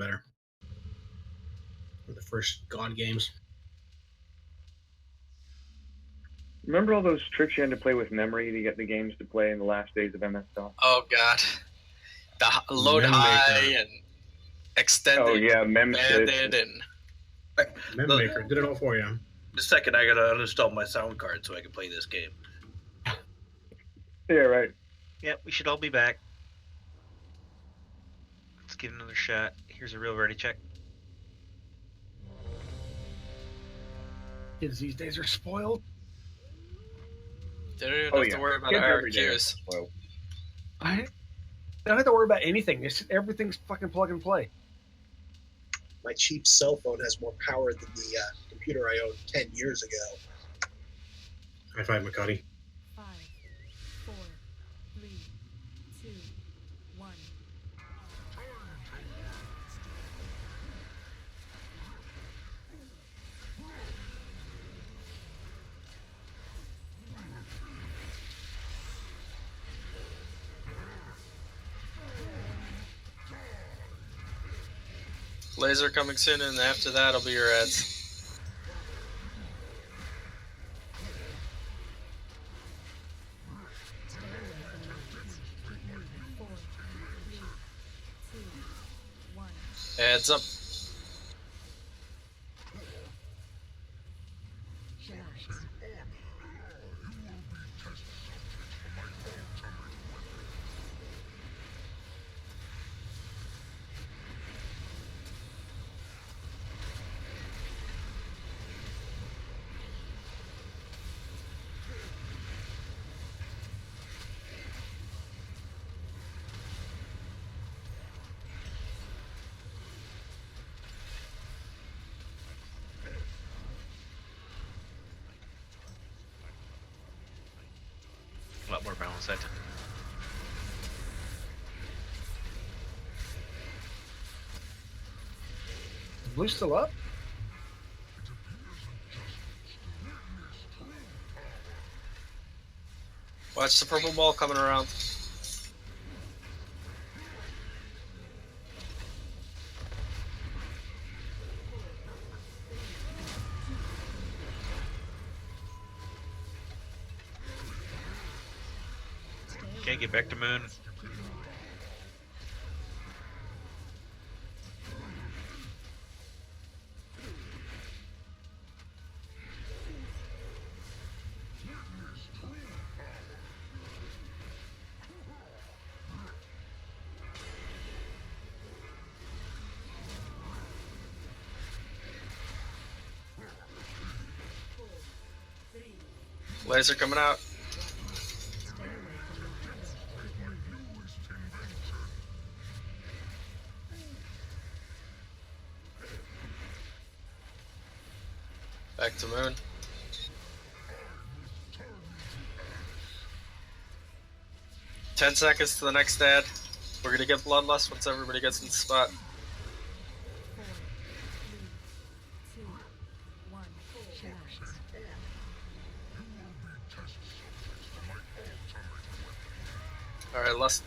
better. The first God games. Remember all those tricks you had to play with memory to get the games to play in the last days of MS-DOS? Oh god, the load high and extended. Oh yeah, banded and Memmaker did it all for you. The second I gotta uninstall my sound card so I can play this game. Yeah, right. Yep, we should all be back. Let's give it another shot. Here's a real ready check. Kids these days are spoiled. They don't even have to worry about IRQs. I don't have to worry about anything. It's just, everything's fucking plug and play. My cheap cell phone has more power than the computer I owned 10 years ago. High five, McCuddy. 5, 4, 3, 2, 1. Laser coming soon, and after that'll be your ads. Ads up. A lot more balance that time. Blue still up? Watch the purple ball coming around. Okay, get back to moon. Laser coming out. Back to moon. Ten seconds to the next ad. We're gonna get bloodlust once everybody gets in the spot. 4, 3, 2, 1. Alright, lust.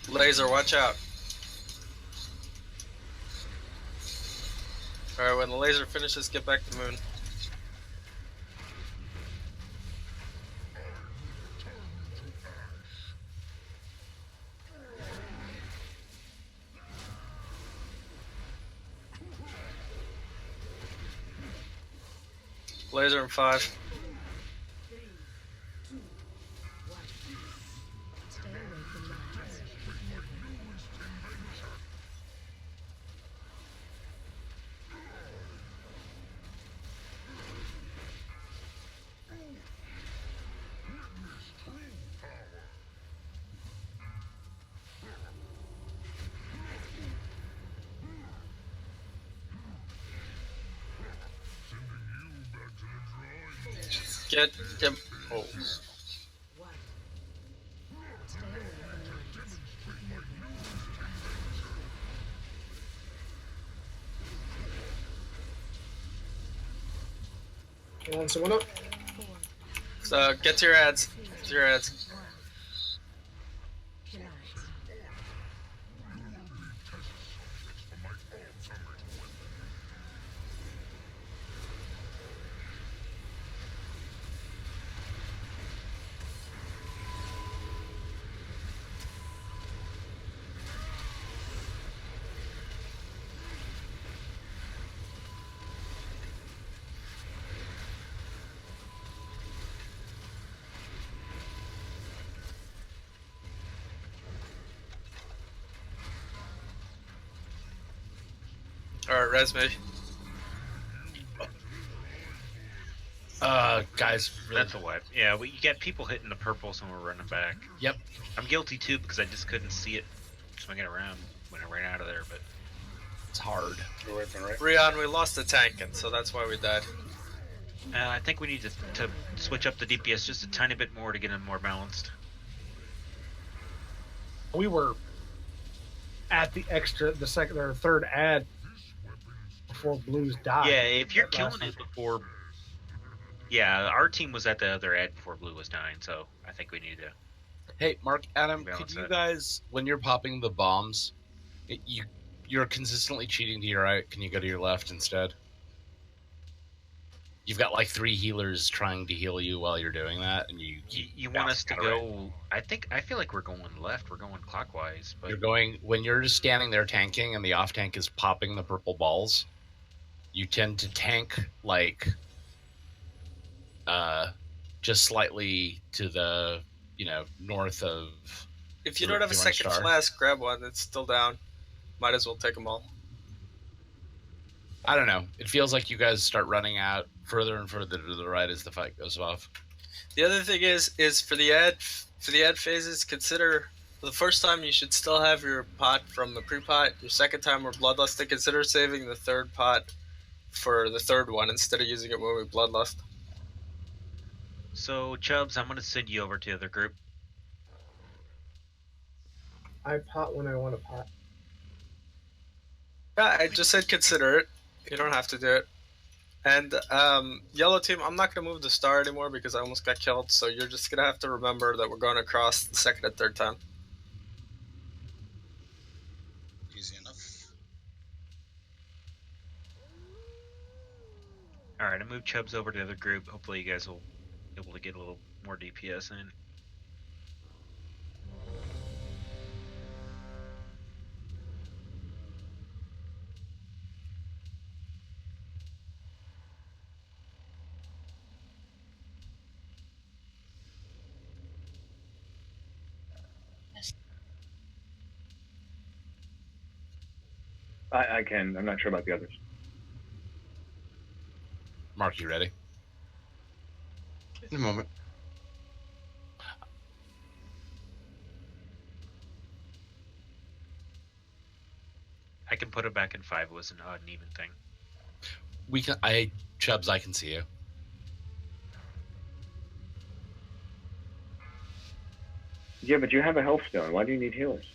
Laser, watch out. Alright, when the laser finishes, get back to moon. Laser in 5. Get him. Oh. Hold someone up. So get to your ads. Get to your ads. Alright, res me. Guys, really, That's a wipe. Yeah, you get people hitting the purples when we're running back. Yep. I'm guilty too because I just couldn't see it swinging around when I ran out of there. But it's hard. You're wiping, right? Rion, we lost the tank, and so that's why we died. I think we need to switch up the DPS just a tiny bit more to get them more balanced. We were at the second or third ad before Blues died. Yeah, if you're That killing last it before. Yeah, our team was at the other ad before Blue was dying, so I think we need to. Hey, Mark, Adam, Balance could you that. guys, when you're popping the bombs, you're consistently cheating to your right. Can you go to your left instead? You've got like 3 healers trying to heal you while you're doing that, and you keep You want us to bouncing out of go? I feel like we're going left. We're going clockwise, right. but You're going when you're just standing there tanking, and the off tank is popping the purple balls. You tend to tank like just slightly to the north of. If you The- don't have a the orange second star. flask, grab one. It's still down. Might as well take them all. I don't know. It feels like you guys start running out further and further to the right as the fight goes off. The other thing is for the ad phases, consider the first time you should still have your pot from the pre-pot. Your second time we're bloodlusting, consider saving the third pot for the third one instead of using it when we bloodlust. so Chubbs, I'm gonna send you over to the other group. I pot when I want to pot. Yeah, I just said consider it. You don't have to do it. And yellow team, I'm not gonna move the star anymore because I almost got killed. So you're just gonna have to remember that we're going across the second and third time. Easy enough. All right, I moved Chubbs over to the other group. Hopefully, you guys will be able to get a little more DPS in. I can. I'm not sure about the others. Mark, you ready? In a moment. I can put it back in 5. It was an odd and even thing. Chubbs, I can see you. Yeah, but you have a health stone. Why do you need healers?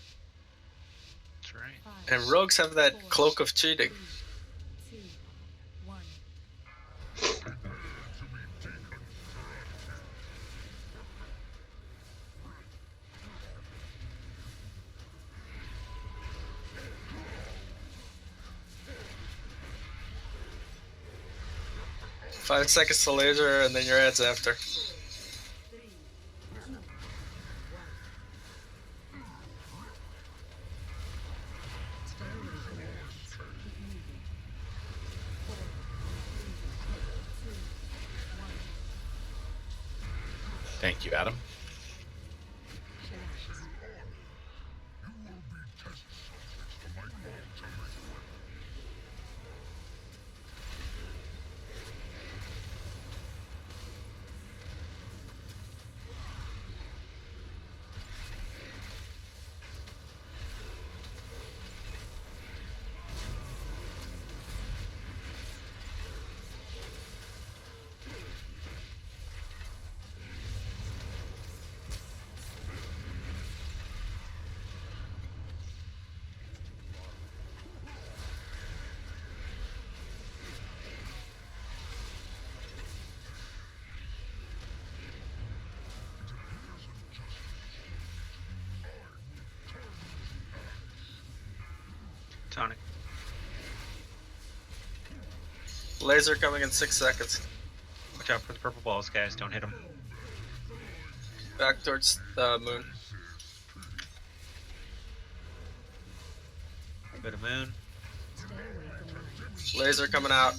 That's right. And rogues have that cloak of cheating. 2, 1. 5 seconds to laser, and then your ads after. Thank you, Adam. Laser coming in 6 seconds. Watch out for the purple balls, guys. Don't hit them. Back towards the moon. Go to moon. Laser coming out.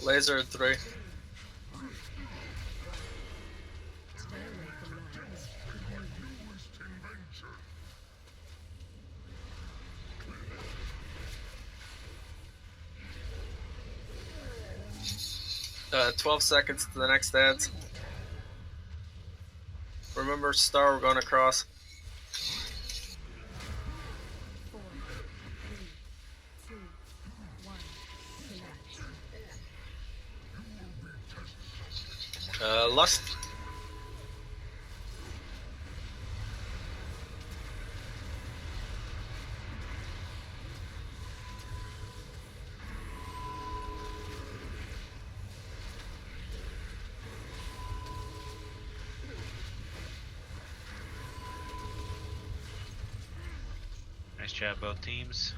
Laser at 3. Uh, 12 seconds to the next ads. Remember, star, we're going across. 4, 3, 2, 1. Select. Lust. Nice job, both teams.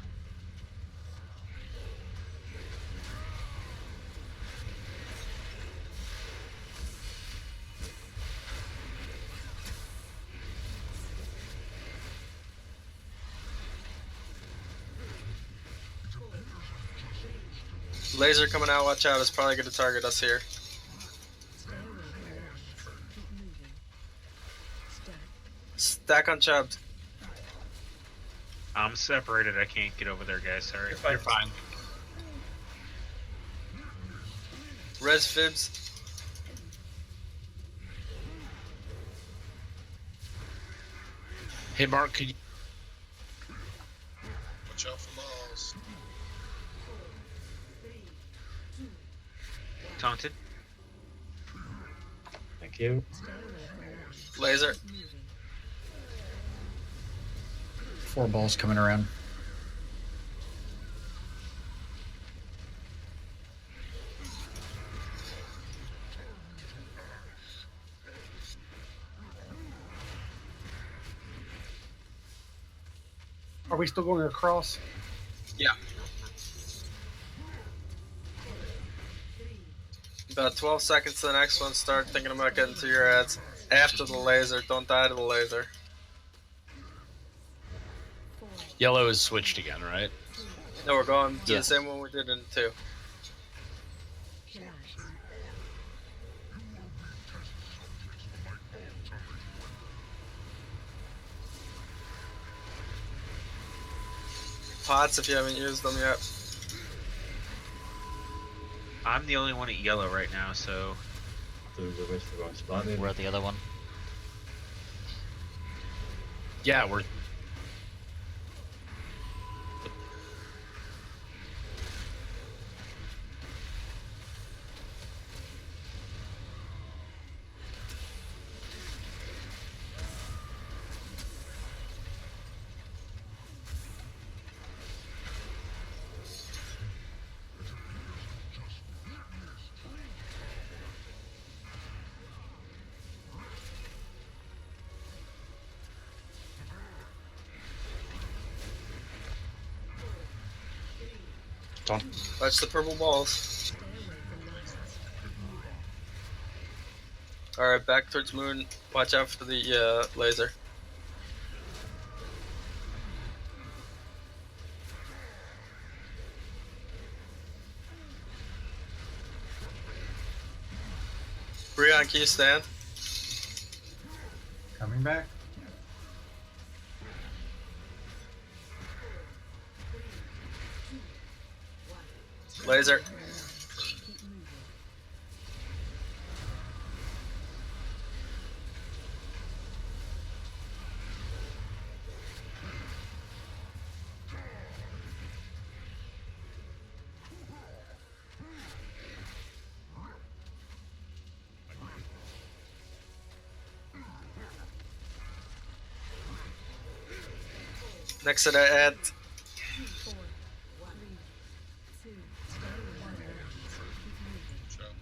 Laser coming out, watch out, it's probably going to target us here. Stay away from lines. Keep moving. Stack. Stack on Chubbs. I'm separated. I can't get over there, guys. Sorry. You're fine. Res Fibs. Hey, Mark, could you... Watch out for balls. Taunted. Thank you. Stay away from lines. Laser. Keep moving. 4 balls coming around. Are we still going across? Yeah. About 12 seconds to the next one. Start thinking about getting to your ads. After the laser. Don't die to the laser. 4, Yellow is switched again, right? No, we're going to Yeah. the same one we did in 2. relax. Pots if you haven't used them yet. I'm the only one at yellow right now, so We're at the other one. Yeah, we're... Done. Watch the purple balls. Stay away from lines. Alright, back towards moon. Watch out for the laser. Breon, can you stand? Coming back. Laser. Keep moving. Next to the ad. 4, 3, 2, 1. Keep moving.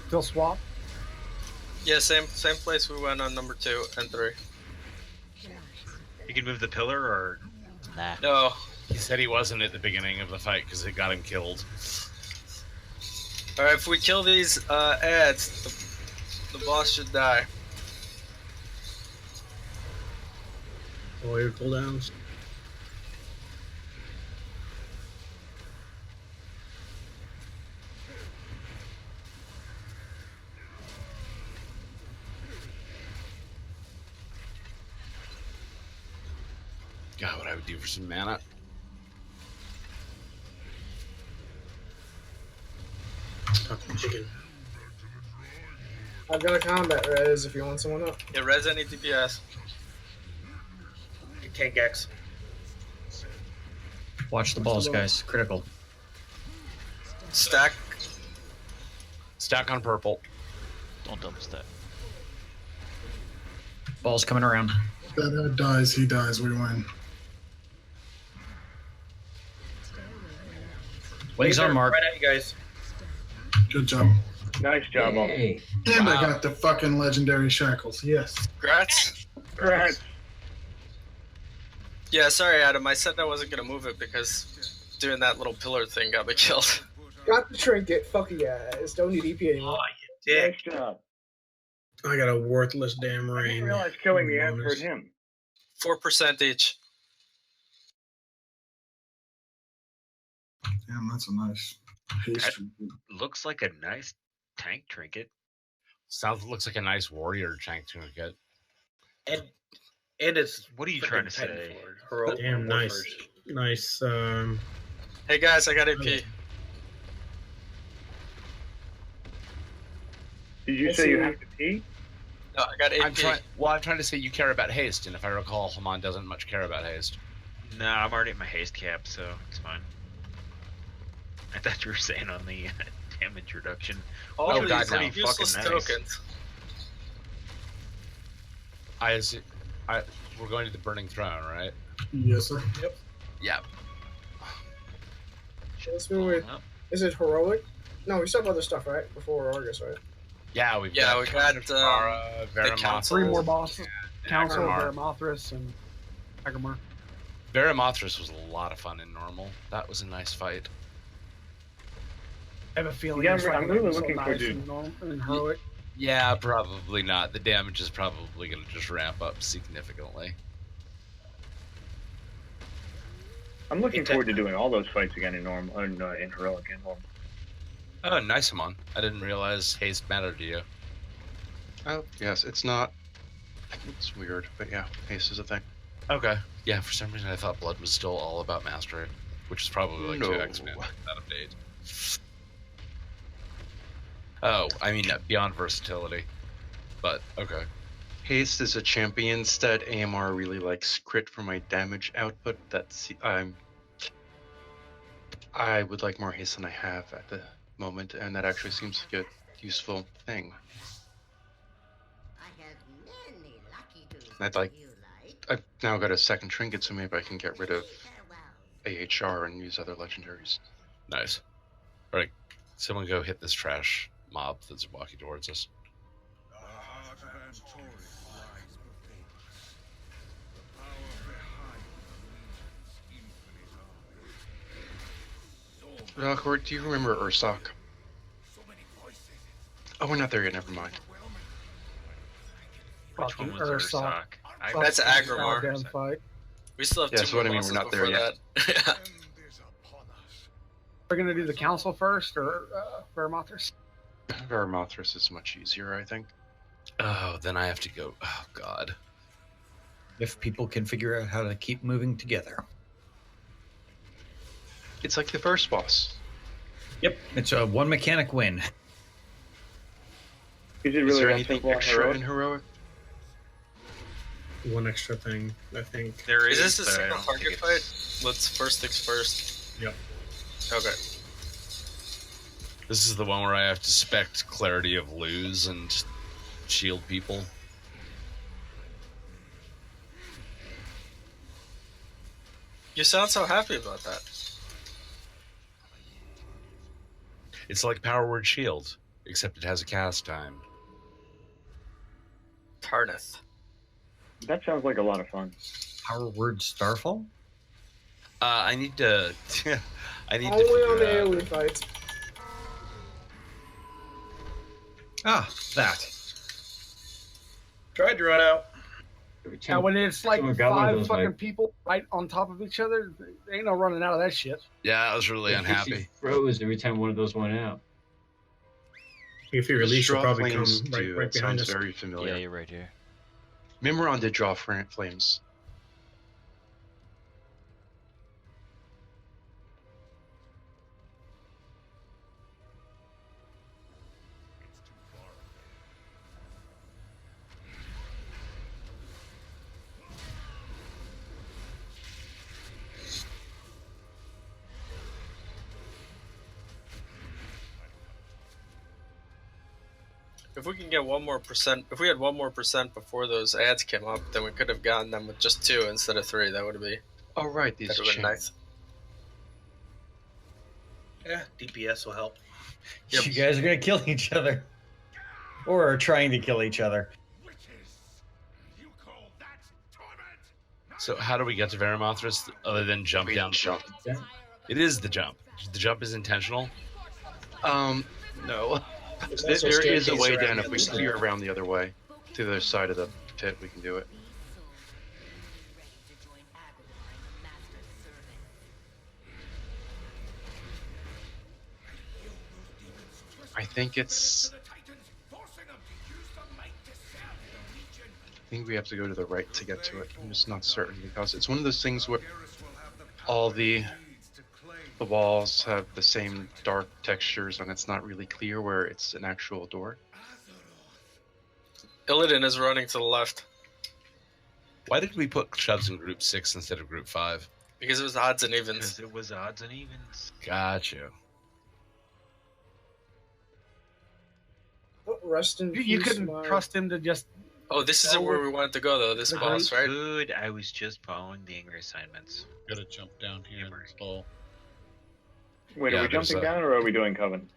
Still swap. Yeah, same place we went on number 2 and 3. You can move the pillar, or Nah. No. He said he wasn't at the beginning of the fight because it got him killed. All right, if we kill these ads, the boss should die. All your cooldowns. God, what I would do for some mana. Talk to the chicken. I've got a combat res if you want someone up. Yeah, res any DPS. Tank X. Watch the balls, guys. Critical. Stack. Stack on purple. Don't double stack. Balls coming around. That dies, he dies, we win. Wings on mark. Right at you guys. Good job. Nice job, Hey. And Wow. I got the fucking legendary shackles, yes. Congrats. Alright. Yeah, sorry, Adam. I said I wasn't gonna move it because doing that little pillar thing got me killed. Got the trinket. Fuck you guys. Don't need EP anymore. Nice job. I got a worthless damn I ring. didn't realize killing the ants Bonus. hurt him. 4% each. Damn, that's a nice haste. looks like a nice tank trinket. Looks like a nice warrior tank trinket. And it's What are you freaking trying to Titan say? Sword. Damn, nice. Nice. Hey guys, I got AP. Did you say you have to pee? No, I got AP. I'm trying to say you care about haste, and if I recall, Haman doesn't much care about haste. No, I'm already at my haste cap, so it's fine. I thought you were saying on the damage reduction. All Oh, these God, no. useless Fucking nice. tokens. We're going to the Burning Throne, right? Yes, sir. Yeah. Let's move it. Is it heroic? No, we still have other stuff, right? Before Argus, right? Yeah, we got Kara, the council. 3 more bosses. Council, Agamar. Veramothras, and Agamar. Veramothras was a lot of fun in normal. That was a nice fight. I have a feeling Yeah, it's I'm like really so looking nice forward to- and normal and heroic. Yeah, probably not. The damage is probably going to just ramp up significantly. I'm looking forward to doing all those fights again in normal, in heroic and normal. Oh, nice, Haman. I didn't realize haste mattered to you. Oh, yes, it's not. It's weird, but yeah, haste is a thing. Okay. Yeah, for some reason I thought blood was still all about mastery, which is probably like No. 2x man out of date. Oh, I mean beyond versatility. But okay. Haste is a champion stat. AMR really likes crit for my damage output. That's I would like more haste than I have at the moment, and that actually seems like a useful thing. I've now got a second trinket, so maybe I can get rid of AHR and use other legendaries. Nice. Alright, someone go hit this trash mob that's walking towards us. Court, do you remember Ursoc? Oh, we're not there yet, never mind. Which one was Ursoc. Ursoc? That's Agrimar. Goddamn fight. We still have Yeah, 2 so more what I mean, bosses we're not there before yet. that. We're gonna do the council first, or Veramothras? Veramothras is much easier, I think. Oh, then I have to go. Oh, God. If people can figure out how to keep moving together. It's like the first boss. Yep, it's a one mechanic win. Is it Is really there that anything simple on extra heroic? in heroic? One extra thing, I think. There Is this a but I single don't think target it's- fight? Let's first things first. Yep. Okay. This is the one where I have to spect clarity of lose and shield people. You sound so happy about that. It's like Power Word Shield, except it has a cast time. Tarnith. That sounds like a lot of fun. Power Word Starfall? I need to. I need Only to on the figure out. AoE fights. Ah, that. Tried to run out. Now, when it's like Someone got one of 5 those, fucking like- people right on top of each other, there ain't no running out of that shit. Yeah, I was really It unhappy. actually froze every time one of those went out. If you The release, you'll draw probably come flames right, too. right That behind sounds us. very familiar. Yeah, you're right here. Mimiron did draw flames. If we can get 1 more percent, if we had 1 more percent before those ads came up, then we could have gotten them with just 2 instead of 3. That would be. Oh right, these That would have been nice. Yeah, DPS will help. You guys are gonna kill each other, or are trying to kill each other. So how do we get to Varimathras other than jump down? Jump. It is the jump. The jump is intentional. No. There's There also is a way staircase around down. the If we other side. clear around the other way, to the other side of the pit, we can do it. I think it's. I think we have to go to the right to get to it. I'm just not certain because it's one of those things where all the walls have the same dark textures and it's not really clear where it's an actual door. Illidan is running to the left Why did we put shoves in group 6 instead of group 5? because it was odds and evens. Because it was odds and evens. Got you. Oh, rest in You peace, couldn't my- trust him to just. Oh, this isn't where we wanted to go though. This boss, right? Good. I was just following the angry assignments. Gotta jump down here and stall. Wait, Yeah, are we there's jumping a- down or are we doing Coven?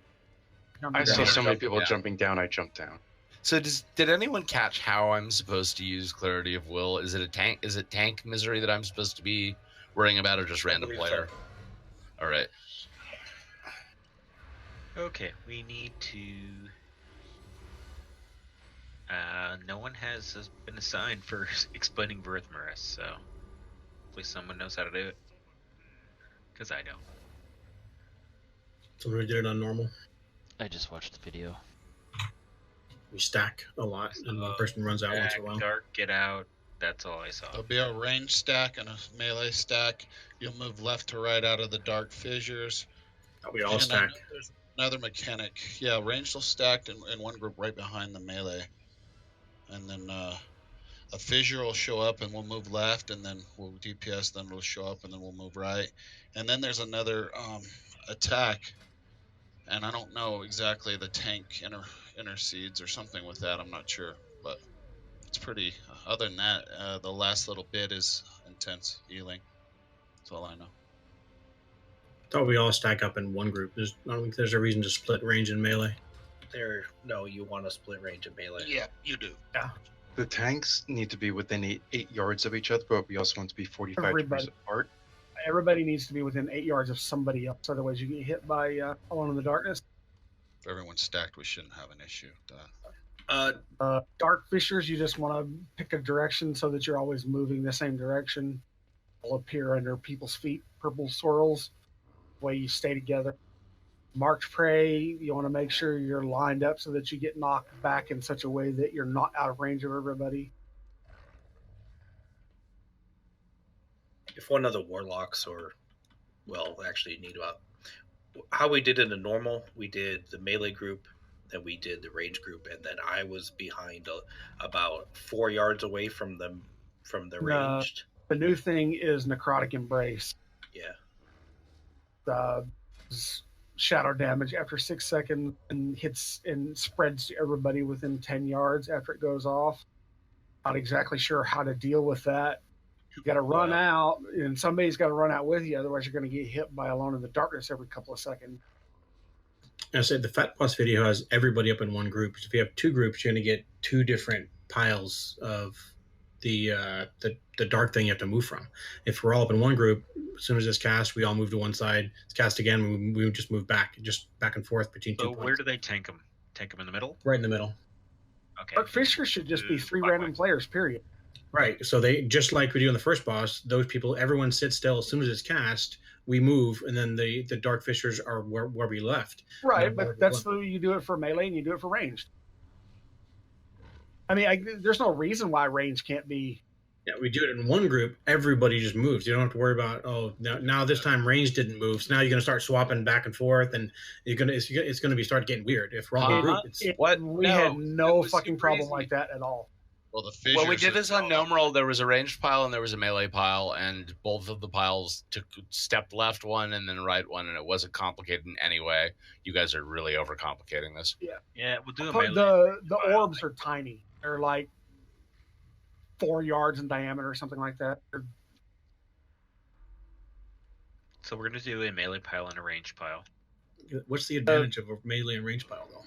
I saw so many people Yeah. jumping down, I jumped down. So did anyone catch how I'm supposed to use Clarity of Will? Is it a tank? Is it tank misery that I'm supposed to be worrying about, or just random believe player? All right. Okay, we need to. No one has been assigned for explaining Verithmerus, so hopefully someone knows how to do it. Because I don't. So we did it on normal. I just watched the video. We stack a lot, and one person runs out once in a while. Dark, get out. That's all I saw. There'll be a range stack and a melee stack. You'll move left to right out of the dark fissures. We all And I stack. know there's another mechanic. Yeah, range will stack in one group right behind the melee. And then a fissure will show up and we'll move left, and then we'll DPS, then it'll show up and then we'll move right. And then there's another attack. And I don't know exactly, the tank intercedes or something with that. I'm not sure, but it's pretty. Other than that, the last little bit is intense healing. That's all I know. Thought we all stack up in one group. I don't think there's a reason to split range and melee. No, you want to split range and melee. Yeah, you do. Yeah. The tanks need to be within 8 yards of each other, but we also want to be 45 Everybody. degrees apart. Everybody needs to be within 8 yards of somebody else. Otherwise, you get hit by Alone in the Darkness. If everyone's stacked, we shouldn't have an issue with that. Dark fissures, you just want to pick a direction so that you're always moving the same direction. Will appear under people's feet, purple swirls. Way you stay together. Marked prey, you want to make sure you're lined up so that you get knocked back in such a way that you're not out of range of everybody. If one of the warlocks actually you need about how we did in the normal, we did the melee group, then we did the range group, and then I was behind about 4 yards away from the ranged. The new thing is Necrotic Embrace. Yeah. Shadow damage after 6 seconds and hits and spreads to everybody within 10 yards after it goes off. Not exactly sure how to deal with that. You got to run out, and somebody's got to run out with you. Otherwise, you're going to get hit by Alone in the Darkness every couple of seconds. I said the Fat Boss video has everybody up in one group. So if you have two groups, you're going to get two different piles of the dark thing you have to move from. If we're all up in one group, as soon as it's cast, we all move to one side. It's cast again, we just move back and forth between two So points. where do they tank them? Tank them in the middle? Right in the middle. Okay. Dark Fisher should just be 3 random players, period. Right. So they, just like we do in the first boss, those people, everyone sits still. As soon as it's cast, we move, and then the Dark Fishers are where we left. Right, but that's the way you do it for melee and you do it for ranged. I mean, there's no reason why range can't be. Yeah, we do it in one group. Everybody just moves. You don't have to worry about, oh, now this time range didn't move. So now you're going to start swapping back and forth, and it's going to be start getting weird. If we're all in a group, We had no fucking problem like that at all. Well, When we did this on Gnome Roll, there was a ranged pile and there was a melee pile, and both of the piles took step left one and then right one, and it wasn't complicated in any way. You guys are really overcomplicating this. Yeah, we'll do a But melee. the orbs are tiny. They're like 4 yards in diameter or something like that. So we're gonna do a melee pile and a range pile. What's the advantage of a melee and range pile, though?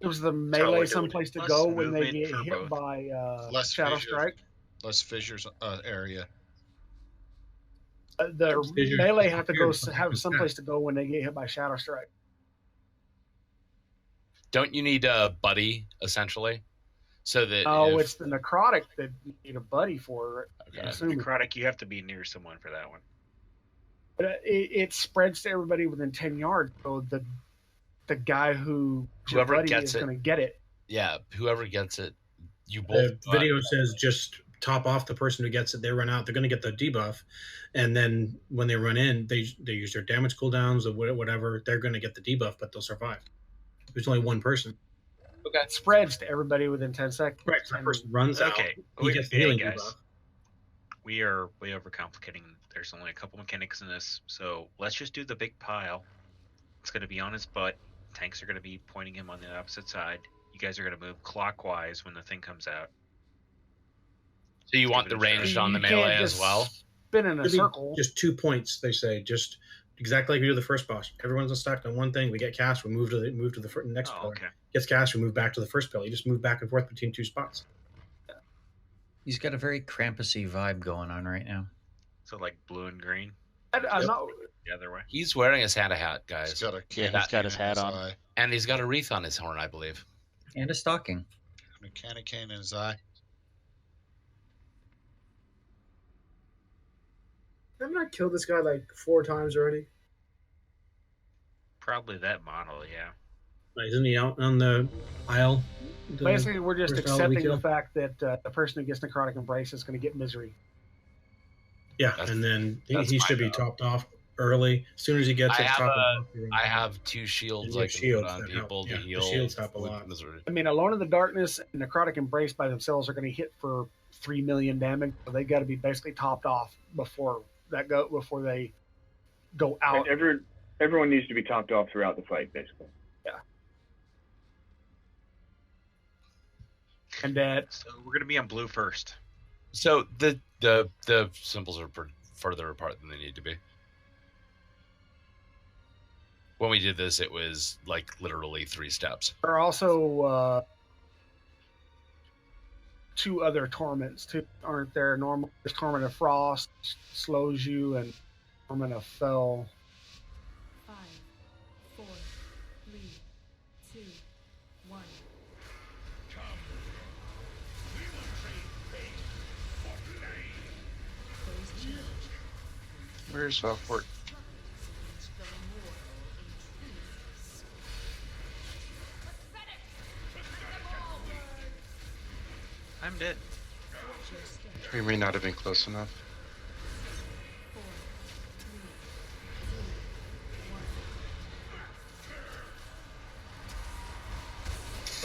It was the melee someplace to go when they get hit by less Shadow fissures, Strike. less fissures area. The Fissures. melee have to go have someplace to go when they get hit by Shadow Strike. Don't you need a buddy, essentially? So that Oh, if- it's the necrotic that you need a buddy for. Okay. I'm assuming. Necrotic, you have to be near someone for that one. But it spreads to everybody within 10 yards. So the guy who your Whoever buddy gets is it. going to get it. yeah, whoever gets it, you The both. video says just top off the person who gets it. They run out. They're going to get the debuff, and then when they run in, they use their damage cooldowns or whatever. They're going to get the debuff, but they'll survive. There's only one person. Okay. It spreads to everybody within 10 seconds. Right. So that person runs out. Okay, He gets the hey, healing guys. debuff. We are way overcomplicating. There's only a couple mechanics in this, so let's just do the big pile. It's going to be on his butt. Tanks are going to be pointing him on the opposite side. You guys are going to move clockwise when the thing comes out. So you want the ranged on the You can't melee as just well? Spin in a It'd be circle. Just 2 points. They say just exactly like we do the first boss. Everyone's stacked on one thing. We get cast. We move to the next pillar. Okay. Gets cast. We move back to the first pillar. You just move back and forth between two spots. He's got a very Krampusy vibe going on right now. So like blue and green, I'm not, the other way. He's wearing a Santa hat, guys. He's got a Yeah, he's got his hat on. eye. And he's got a wreath on his horn, I believe. And a stocking. And a candy cane in his eye. Haven't I killed this guy like 4 times already? Probably that model, yeah. Isn't he out on the aisle? basically, we're just first pillar we accepting the kill? fact that the person who gets necrotic embrace is going to get misery. Yeah, That's- and then that's he my should be job. topped off early. As soon as he gets I it, have top a- it off. I have 2 shields Yeah, I can shields put on that help. people Yeah, to the heal. shields help a with lot. misery. I mean, Alone in the Darkness and necrotic embrace by themselves are going to hit for 3 million damage. So they got to be basically topped off before they go out. Everyone needs to be topped off throughout the fight, basically. And that So we're going to be on blue first. So the symbols are further apart than they need to be. When we did this, it was like literally 3 steps. there are also 2 other torments too, aren't there? Normal, there's Torment of Frost, slows you, and Torment of Fell. 5, 4, 3, 2, 1. Where's Valport? I'm dead. We may not have been close enough. 4, 3,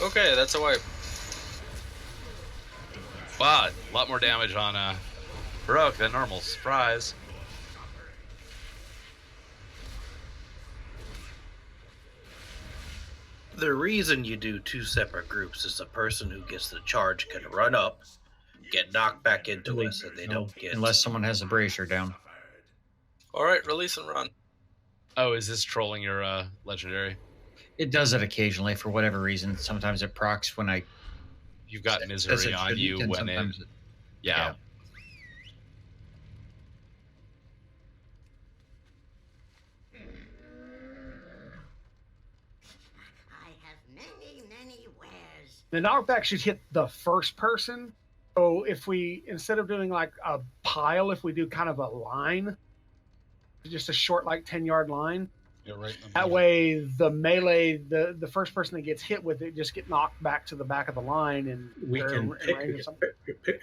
2, 1. Okay, that's a wipe. But a lot more damage on Baroque than normal. Surprise. The reason you do 2 separate groups is the person who gets the charge can run up get knocked back into us, and they don't get. Unless someone has a bracer down. All right, release and run. Oh, is this trolling your legendary? It does it occasionally for whatever reason. Sometimes it procs when You've got says misery it on shouldn't, you and when it. sometimes Yeah. The knockback should hit the first person. So if we, instead of doing like a pile, if we do kind of a line, just a short, like 10-yard line, Yeah, right in the that middle. way the melee, the first person that gets hit with it just get knocked back to the back of the line, and We they're can in range of something.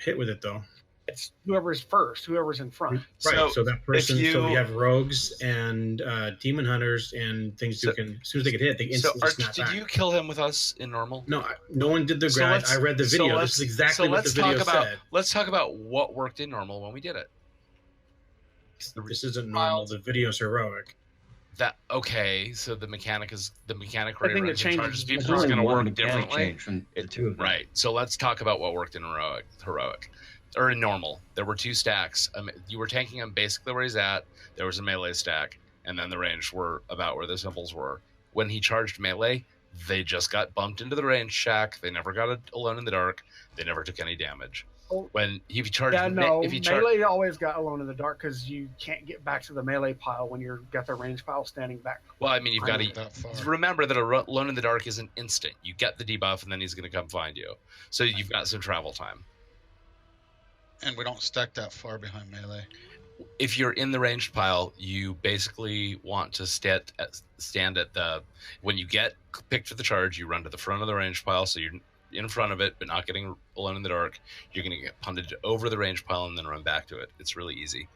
hit with it though. It's whoever's first, whoever's in front. Right. So that person. if So we you- have rogues and demon hunters and things who can. As soon as they get hit, they So, instantly Arch, snap did back. you kill him with us in normal? No, no one did the So guide. let's- I read the so video. let's- This is exactly so what the let's video talk about, said. Let's talk about what worked in normal when we did it. This isn't normal. The video's heroic. That okay? So the mechanic I think it runs and charges changes. people There's is only going to one work mechanic differently. change from the two of them. Right. So let's talk about what worked in heroic, or in normal. There were two stacks. You were tanking him basically where he's at. There was a melee stack, and then the range were about where the symbols were. When he charged melee, they just got bumped into the range shack. They never got alone in the dark. They never took any damage. Oh. When he charged, Yeah, no, if he charged, melee always got alone in the dark because you can't get back to the melee pile when you've got the range pile standing back. well, I mean, you've got Not that to far. remember that alone in the dark isn't instant. You get the debuff, and then he's going to come find you. So you've got some travel time. And we don't stack that far behind melee. If you're in the ranged pile, you basically want to stand at the. When you get picked for the charge, you run to the front of the ranged pile, so you're in front of it, but not getting alone in the dark. You're going to get punted over the ranged pile and then run back to it. It's really easy.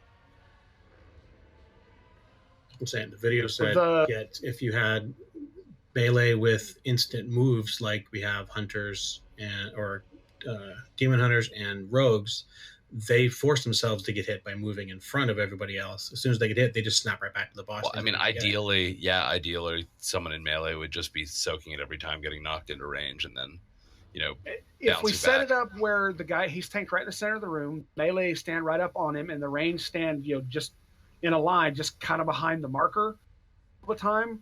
I'm saying the video said The- get if you had melee with instant moves like we have hunters and or demon hunters and rogues, they force themselves to get hit by moving in front of everybody else. As soon as they get hit, they just snap right back to the boss. Well, I mean, They get it. ideally, someone in melee would just be soaking it every time, getting knocked into range, and then, If we bouncing set back. it up where the guy, he's tanked right in the center of the room, melee stand right up on him, and the range stand, just in a line, just kind of behind the marker all the time,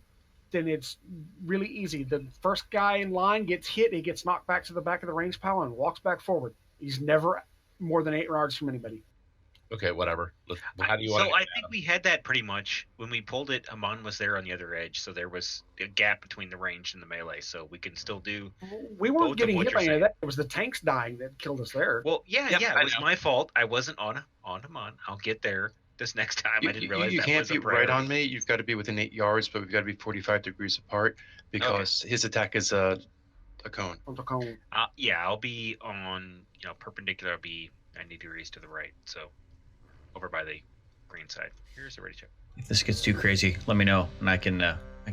then it's really easy. The first guy in line gets hit, he gets knocked back to the back of the range pile and walks back forward. He's never more than 8 yards from anybody. Okay, whatever. How do you So want? I think we had that pretty much when we pulled it. Amon was there on the other edge, so there was a gap between the range and the melee. So we can still do. We Both weren't of getting what hit by you're any of that. It was the tanks dying that killed us there. Well, yeah, Yeah, it I was know. my fault. I wasn't on Amon. I'll get there this next time. I didn't realize you that can't was be a right priority. on me. You've got to be within 8 yards, but we've got to be 45 degrees apart because his attack is a cone. Yeah, I'll be on perpendicular. I'll be 90 degrees to the right, so over by the green side. Here's the ready check. If this gets too crazy, let me know, and I can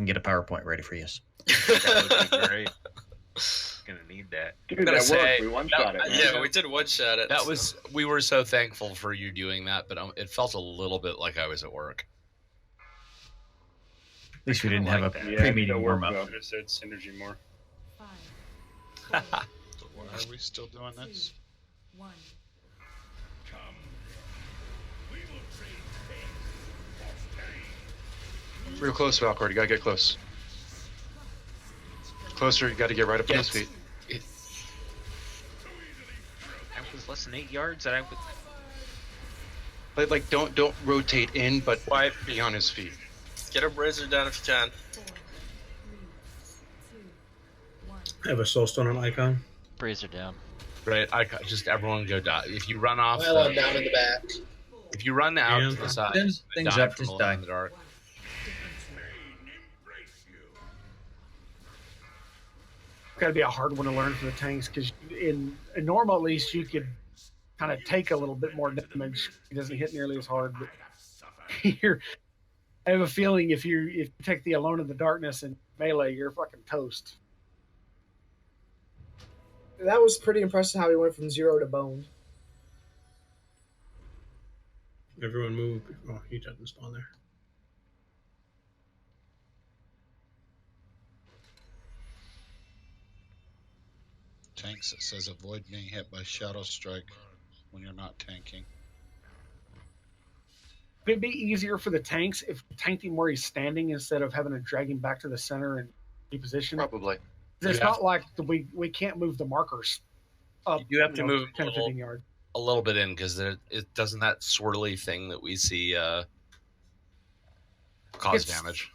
get a PowerPoint ready for you. That would be great. Gonna need that. Dude, Gotta that say, worked. We one-shot it. man. Yeah, we did one shot it. We were so thankful for you doing that, but it felt a little bit like I was at work. At least we didn't have a that. Yeah, pre-meeting still works, warm-up. though. Should have said synergy more. 5, 4, Why are we still doing this? 1. Real close, Valkyrie. You got to get close. Closer, you got to get right up on his feet. That was less than 8 yards. That I would. Like don't rotate in, but be on his feet. Get a brazier down if you can. 4, 3, 2, 1. I have a soulstone on icon. Brazier down. Right, just everyone go die. If you run off, Well, I'm down in the back. if you run out to the side, Things die up, from just alone die. in the dark. Got to be a hard one to learn for the tanks because in normal, at least, you could kind of take a little bit more damage. It doesn't hit nearly as hard. But here, I have a feeling if you take the Alone in the Darkness and melee, you're fucking toast. That was pretty impressive how he went from 0 to bone. Everyone move. Oh, he doesn't spawn there. Tanks, it says avoid being hit by Shadow Strike. when you're not tanking. It'd be easier for the tanks if you tanked him where he's standing instead of having to drag him back to the center and reposition. Probably. It's not like we can't move the markers up. You do have to move 10 or 15 yards. a little bit in because it doesn't that swirly thing that we see cause damage.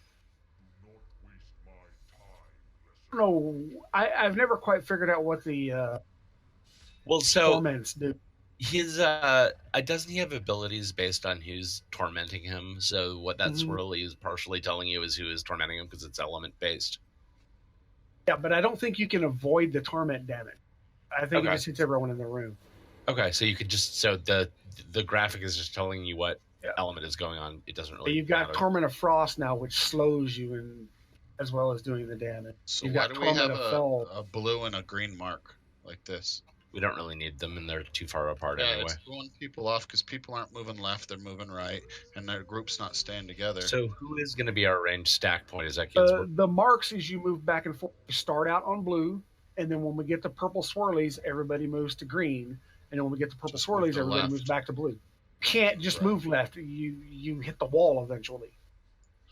No, I've never quite figured out what the torments do. His doesn't he have abilities based on who's tormenting him? So what that swirly is partially telling you is who is tormenting him because it's element based. Yeah, but I don't think you can avoid the torment damage. I think it just hits everyone in the room. Okay, so you could just the graphic is just telling you what element is going on. It doesn't really. You've got Torment of Frost now, which slows you and as well as doing the damage. So You've why got do we Torment have of a blue and a green mark like this? We don't really need them, and they're too far apart anyway. It's throwing people off because people aren't moving left; they're moving right, and their group's not staying together. So who is going to be our range stack point? Is that the marks as you move back and forth? You start out on blue, and then when we get the purple swirlies, everybody moves to green, and then when we get the purple swirlies, everybody moves back to blue. You can't just move left. You hit the wall eventually.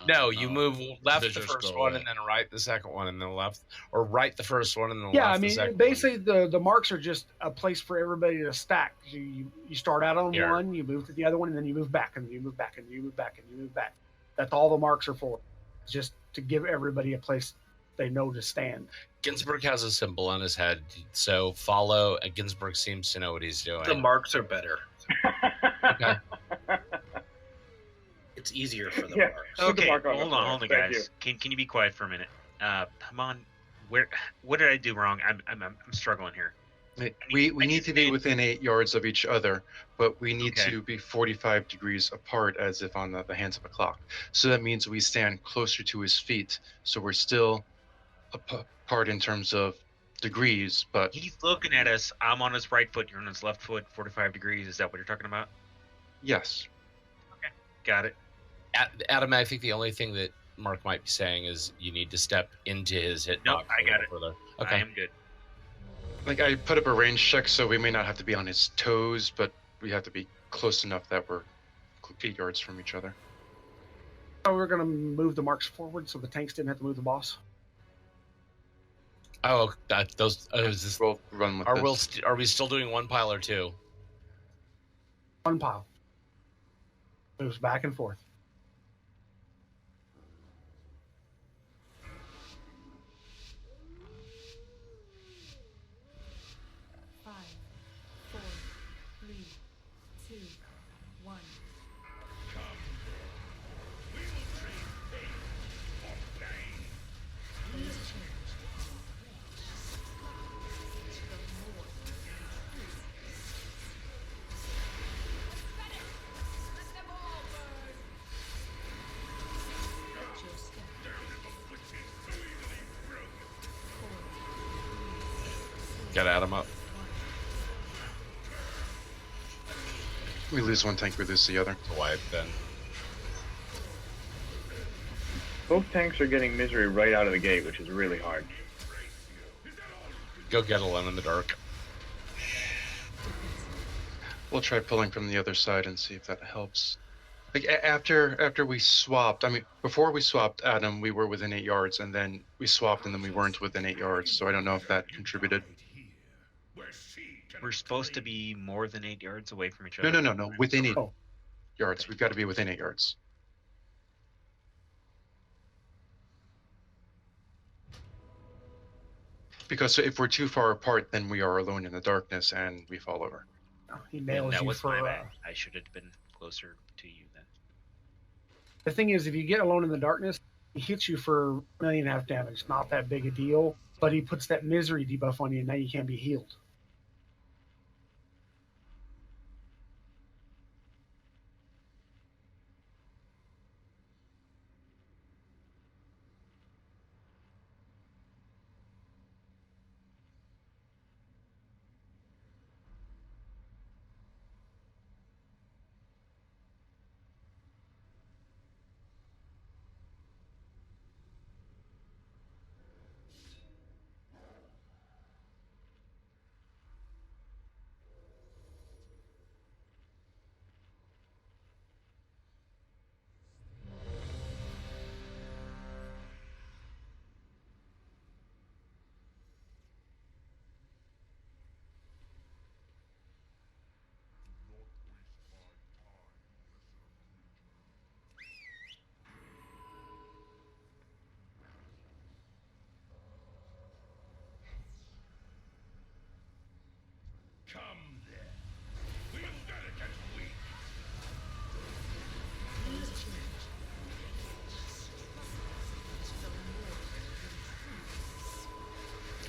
No, you move left the first one, and then right the second one, and then left, or right the first one, and then left the second one. Basically the marks are just a place for everybody to stack. You start out on one, you move to the other one, and then you move back, and you move back, and you move back, and you move back. That's all the marks are for, just to give everybody a place they know to stand. Ginsburg has a symbol on his head, so follow. And Ginsburg seems to know what he's doing. The marks are better. Okay. It's easier for the marks. Okay, hold on, guys. Can you be quiet for a minute? Hamon, what did I do wrong? I'm struggling here. We need to be within 8 yards of each other, but we need to be 45 degrees apart, as if on the hands of a clock. So that means we stand closer to his feet, so we're still apart in terms of degrees. But he's looking at us. I'm on his right foot. You're on his left foot. 45 degrees. Is that what you're talking about? Yes. Okay, got it. Adam, I think the only thing that Mark might be saying is you need to step into his hit box. I got it. Further. Okay. I am good. Like, I put up a range check, so we may not have to be on his toes, but we have to be close enough that we're 8 yards from each other. So we're going to move the marks forward so the tanks didn't have to move the boss. Oh, we'll run with this. Are we still doing one pile or two? One pile. Moves back and forth. Get Adam up. We lose one tank, we lose the other. Wipe then. Both tanks are getting misery right out of the gate, which is really hard. Go get alone in the dark. We'll try pulling from the other side and see if that helps. Like after we swapped, I mean, before we swapped, Adam, we were within 8 yards, and then we swapped, and then we weren't within 8 yards. So I don't know if that contributed. We're supposed to be more than 8 yards away from each other. No. Within 8 yards. We've got to be within 8 yards. Because if we're too far apart, then we are alone in the darkness, and we fall over. He nails you for. My bad. I should have been closer to you then. The thing is, if you get alone in the darkness, he hits you for 1.5 million damage. Not that big a deal, but he puts that misery debuff on you, and now you can't be healed.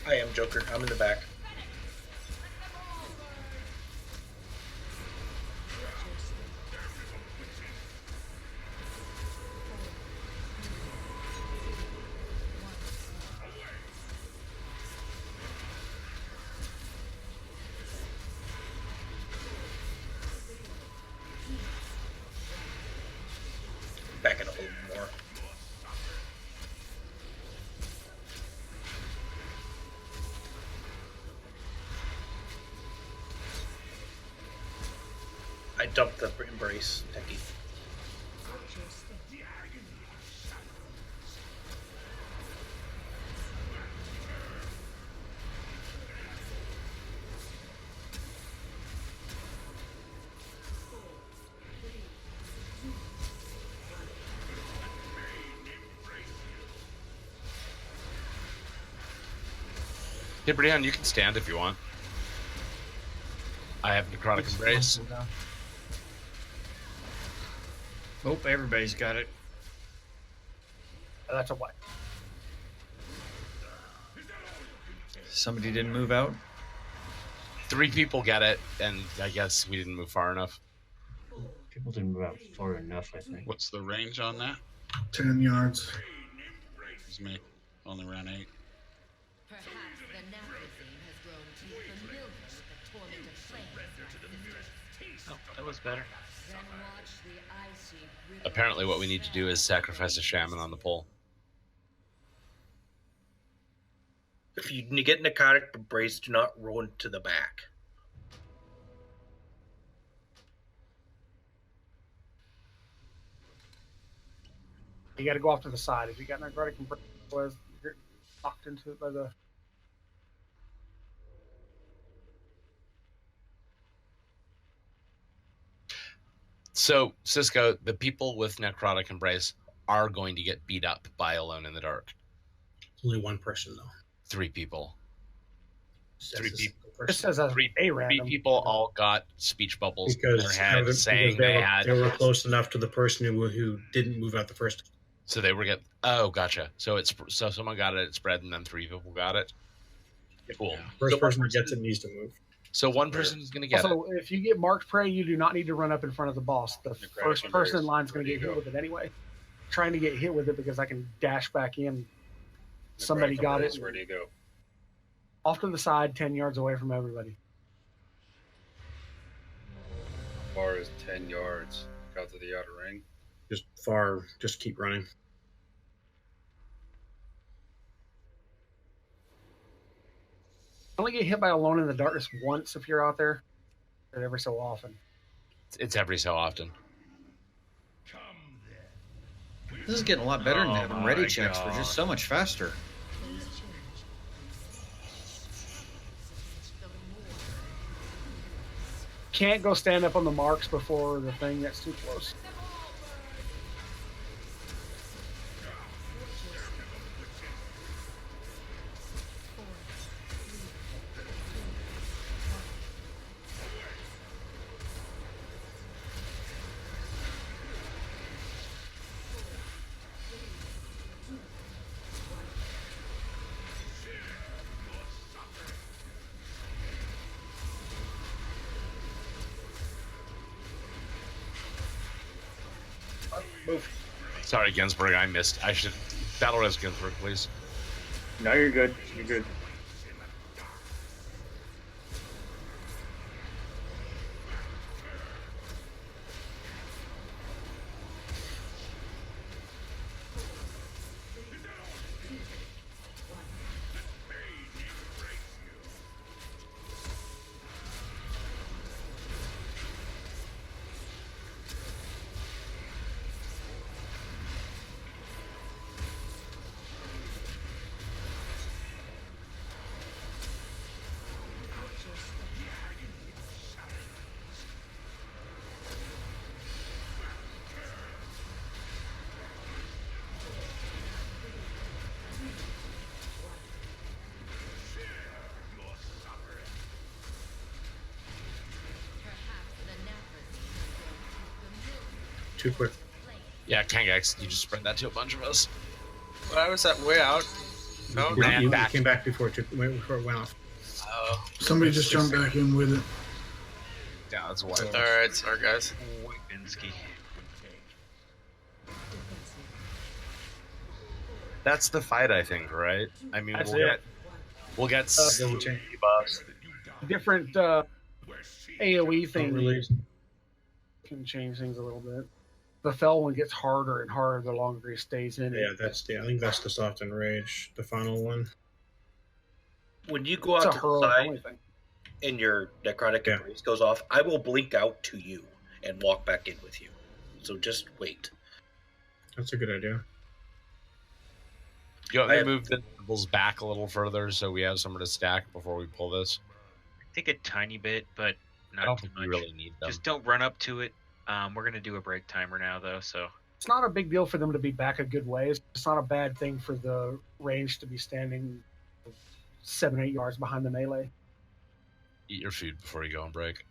I am Joker. I'm in the back. Back it up a little more. I dumped the embrace, Techie. Hey, Brian, you can stand if you want. I have necrotic embrace. Oh, everybody's got it. That's a what? Somebody didn't move out. 3 people get it, and I guess we didn't move far enough. People didn't move out far enough, I think. What's the range on that? 10 yards. It's me. Only ran 8. Perhaps the Napazine has grown too familiar with the torment of flames. Oh, that was better. Then watch the icy river. Apparently what we need to do is sacrifice a shaman on the pole. If you get necrotic embrace, do not run to the back. You got to go off to the side. If you got necrotic embrace, you're locked into it by the. So, Cisco, the people with necrotic embrace are going to get beat up by Alone in the Dark. Only one person though. 3 people. That's 3 a people. single This person. says as a 3 random. people all got speech bubbles in Because, their head saying they were close enough to the person who didn't move out the first time. So they were get. Oh, gotcha. So someone got it, it spread, and then 3 people got it. Cool. Yeah. First So person who gets it needs to move. So one person is going to get it. Also, if you get marked prey, you do not need to run up in front of the boss. The first person in line is going to get hit with it anyway. Trying to get hit with it because I can dash back in. Somebody got it. Where do you go? Off to the side, 10 yards away from everybody. As far as 10 yards out to the outer ring. Just keep running. Only get hit by Alone in the Darkness once if you're out there, or every so often. It's every so often. This is getting a lot better than having ready my checks. We're just so much faster. Can't go stand up on the marks before the thing gets too close. Move. Sorry, Ginsburg, I missed. I should battle res Ginsburg, please. No, you're good. You're good. Too quick. Yeah, Kangax, you just spread that to a bunch of us. But I was that way out. No, You back. came back before it went off. Oh. Somebody just jumped back in with it. Yeah, that's why. All right, sorry guys. Winsky. That's the fight, I think, right? I mean, That's we'll get Double change. buffs. different AOE thing Release. can change things a little bit. The fell one gets harder and harder the longer he stays in Yeah, it. I think that's the soft and rage, the final one. When you go It's out a to the heroic only side thing. and your necrotic Yeah. embrace goes off, I will blink out to you and walk back in with you. So just wait. That's a good idea. You want me I to have- move the nibbles back a little further so we have somewhere to stack before we pull this? I think a tiny bit, but I not don't too think much. we really need them. Just don't run up to it. We're gonna do a break timer now, though. So It's not a big deal for them to be back a good ways. It's not a bad thing for the range to be standing 7-8 yards behind the melee. Eat your food before you go on break.